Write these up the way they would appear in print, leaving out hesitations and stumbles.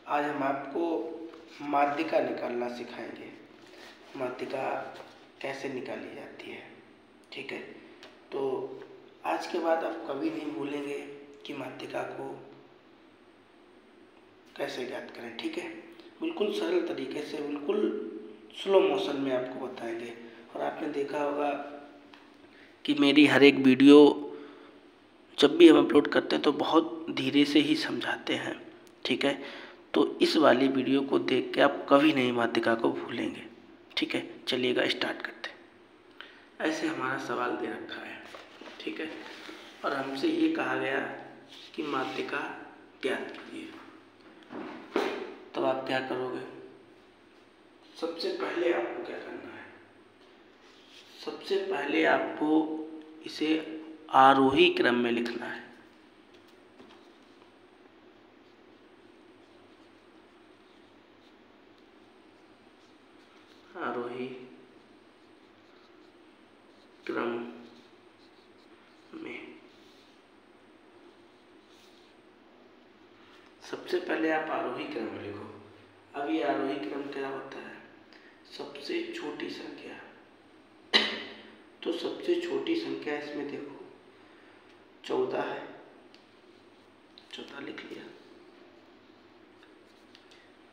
आज हम आपको माध्यिका निकालना सिखाएंगे। माध्यिका कैसे निकाली जाती है, ठीक है। तो आज के बाद आप कभी नहीं भूलेंगे कि माध्यिका को कैसे ज्ञात करें, ठीक है। बिल्कुल सरल तरीके से, बिल्कुल स्लो मोशन में आपको बताएंगे। और आपने देखा होगा कि मेरी हर एक वीडियो जब भी हम अपलोड करते हैं तो बहुत धीरे से ही समझाते हैं, ठीक है। तो इस वाली वीडियो को देख के आप कभी नहीं माध्यिका को भूलेंगे, ठीक है। चलिएगा स्टार्ट करते हैं। ऐसे हमारा सवाल दे रखा है, ठीक है, और हमसे ये कहा गया कि माध्यिका ज्ञात कीजिए। तो आप क्या करोगे? सबसे पहले आपको क्या करना है? सबसे पहले आपको इसे आरोही क्रम में लिखना है। आरोही क्रम में सबसे पहले आप आरोही क्रम में लिखो। अब ये आरोही क्रम क्या होता है? सबसे छोटी संख्या। तो सबसे छोटी संख्या इसमें देखो 14 है, 14 लिख लिया।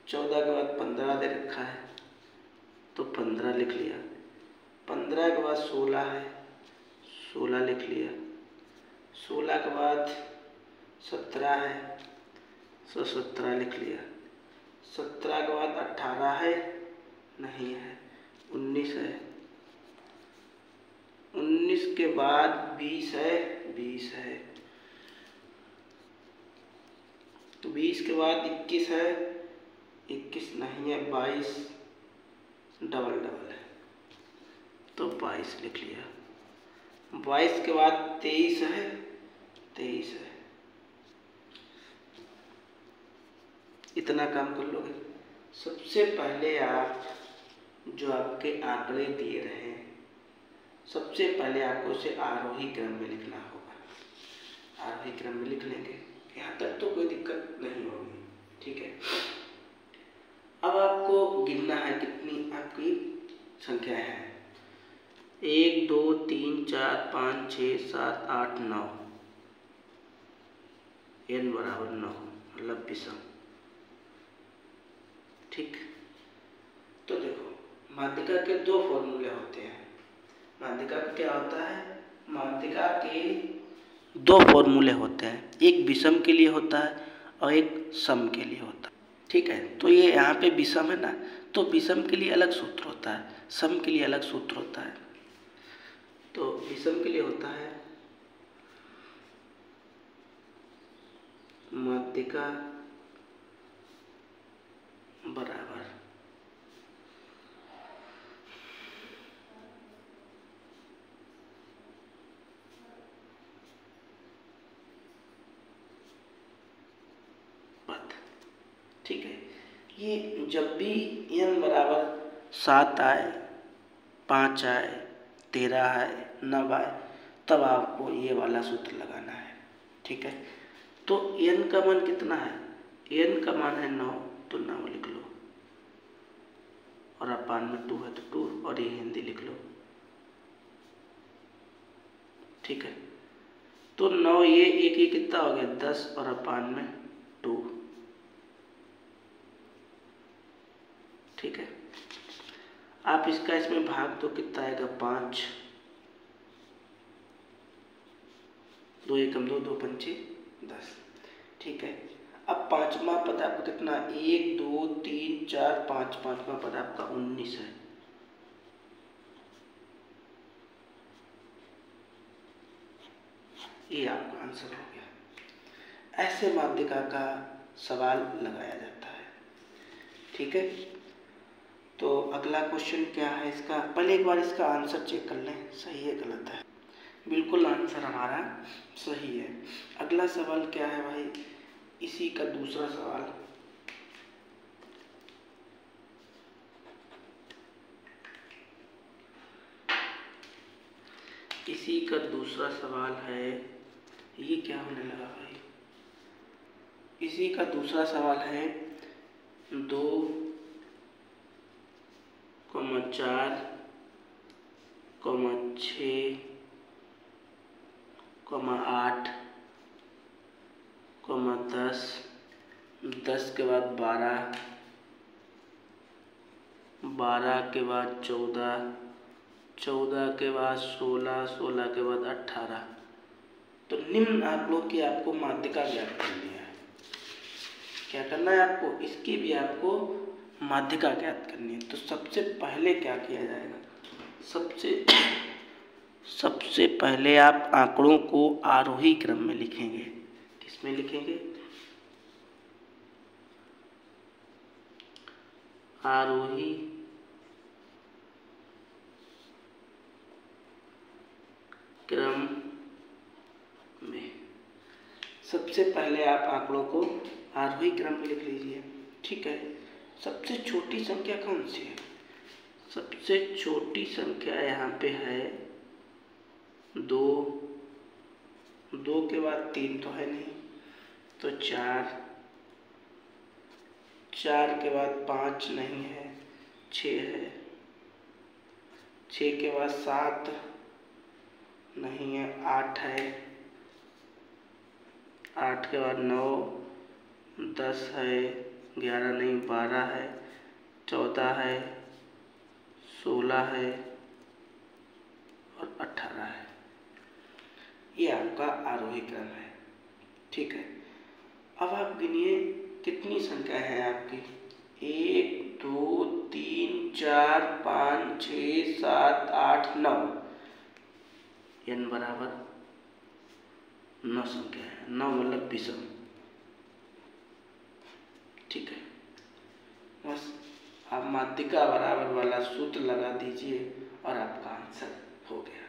14 के बाद 15 दे रखा है तो 15 लिख लिया। 15 के बाद 16 है, 16 लिख लिया। 16 के बाद 17 है, 17 लिख लिया। 17 के बाद 18 है, नहीं है, 19 है। 19 के बाद 20 है, 20 है। 20 के बाद 21 है, 21 नहीं है, 22 डबल डबल है तो 22 लिख लिया। 22 के बाद 23 है, 23 है। इतना काम कर लोगे। सबसे पहले आप जो आपके आंकड़े दिए रहे हैं, सबसे पहले आपको उसे आरोही क्रम में लिखना होगा। आरोही क्रम में लिख लेंगे, यहाँ तक तो कोई दिक्कत नहीं होगी, ठीक है। अब आपको गिनना है कितनी आपकी संख्याएं हैं। 1 2 3 4 5 6 7 8 9, n बराबर 9, मतलब विषम, ठीक। तो देखो, माध्यिका के दो फॉर्मूले होते हैं। माध्यिका का क्या होता है? माध्यिका के दो फॉर्मूले होते हैं, एक विषम के लिए होता है और एक सम के लिए होता है, ठीक है। तो ये यहाँ पे विषम है ना, तो विषम के लिए अलग सूत्र होता है, सम के लिए अलग सूत्र होता है। तो विषम के लिए होता है माध्यिका बराबर पद, ठीक है। ये जब भी n बराबर 7 आए, 5 आए, 13 आए, 9 आए, तब आपको ये वाला सूत्र लगाना है, ठीक है। तो n का मान कितना है? n का मान है 9, तो 9 लिख लो। और अपान में 2 है तो 2, और ये हिंदी लिख लो, ठीक है। तो 9 ये कितना हो गया? 10, और अपान में 2, ठीक है। आप इसका इसमें भाग तो कितना आएगा? 5, 2 एकम 2, 2 पंचे 10, ठीक है। अब पांचवा पद आपका कितना? 1 2 3 4 5, पांचवा पद आपका 19 है। ये आपका आंसर हो गया। ऐसे माध्यिका का सवाल लगाया जाता है, ठीक है। तो अगला क्वेश्चन क्या है इसका? पहले एक बार इसका आंसर चेक कर लें, सही है गलत है। बिल्कुल आंसर हमारा सही है। अगला सवाल क्या है भाई? इसी का दूसरा सवाल। इसी का दूसरा सवाल है, ये क्या होने लगा भाई? इसी का दूसरा सवाल है 2, 4, 6, 8, 10, 10 के बाद 12, 12 के बाद 14, 14 के बाद 16, 16 के बाद 18। तो निम्न आंकड़ों की आपको माध्यिका ज्ञात करनी है। क्या करना है आपको? इसकी भी आपको माध्यिका ज्ञात करनी है। तो सबसे पहले क्या किया जाएगा? सबसे पहले आप आंकड़ों को आरोही क्रम में लिखेंगे। किसमें लिखेंगे? आरोही क्रम में। सबसे पहले आप आंकड़ों को आरोही क्रम में लिख लीजिए। ठीक है। सबसे छोटी संख्या कौन सी है? सबसे छोटी संख्या यहाँ पे है 2, 2 के बाद 3 तो है नहीं, तो 4, 4 के बाद 5 नहीं है, 6 है, 6 के बाद 7 नहीं है, 8 है, 8 के बाद 9, 10 है, 11 नहीं, 12 है, 14 है, 16 है और 18 है। ये आपका आरोही क्रम है। ठीक है। अब आप गिनिए कितनी संख्या है आपकी? 1, 2, 3, 4, 5, 6, 7, 8, 9। n बराबर 9 संख्या है। 9 मतलब विषम। ठीक है। बस आप माध्यिका बराबर वाला सूत्र लगा दीजिए और आपका आंसर हो गया।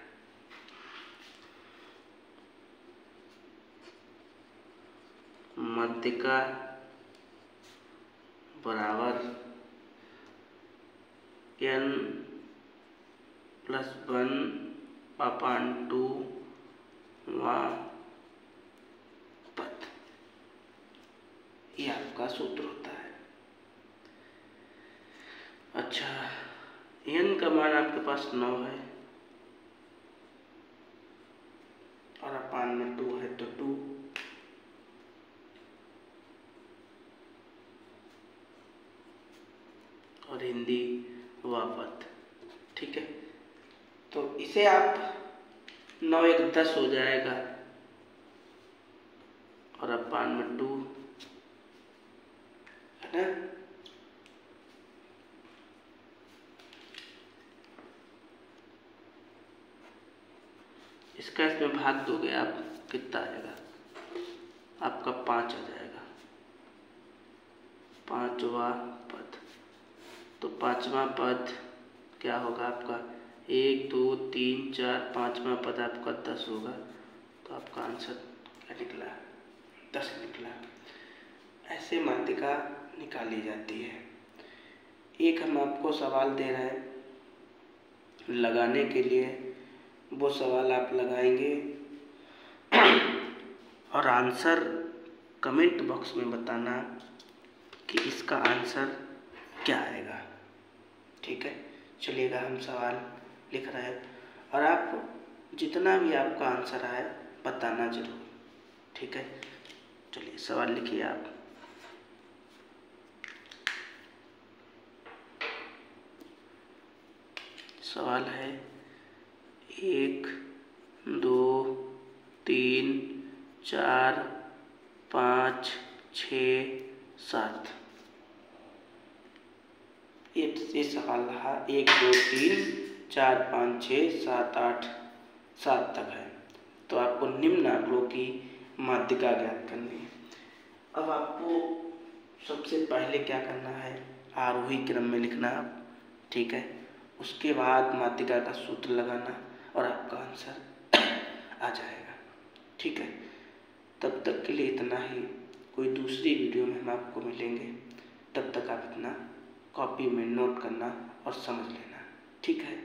माध्यिका बराबर n + 1/2 पद। ये आपका सूत्र होता है। अच्छा, n का मान आपके पास 9 है और अपान में 2 है, तो 2। और हिंदी वापत। ठीक है। तो इसे आप 9 1 10 हो जाएगा और अपान में 2 है ना। इसका इसमें भाग दोगे आप, कितना आएगा? आपका 5 आ जाएगा। 5वां पद। तो 5वां पद क्या होगा आपका? 1 2 3 4, 5वां पद आपका 10 होगा। तो आपका आंसर क्या निकला? 10 निकला। ऐसे माध्यिका निकाली जाती है। एक हम आपको सवाल दे रहे हैं लगाने के लिए, वो सवाल आप लगाएंगे और आंसर कमेंट बॉक्स में बताना कि इसका आंसर क्या आएगा। ठीक है। चलिएगा, हम सवाल लिख रहे हैं और आप जितना भी आपका आंसर आए बताना जरूर। ठीक है। चलिए सवाल लिखिए आप। सवाल है 1 2 3 4 5 6 7। ये सवाल रहा 1 2 3 4 5 6 7 8 7 तक है। तो आपको निम्न आंकड़ों की माध्यिका ज्ञात करनी है। अब आपको सबसे पहले क्या करना है? आरोही क्रम में लिखना आप। ठीक है। उसके बाद माध्यिका का सूत्र लगाना और आपका आंसर आ जाएगा। ठीक है। तब तक के लिए इतना ही। कोई दूसरी वीडियो में हम आपको मिलेंगे। तब तक आप इतना कॉपी में नोट करना और समझ लेना। ठीक है।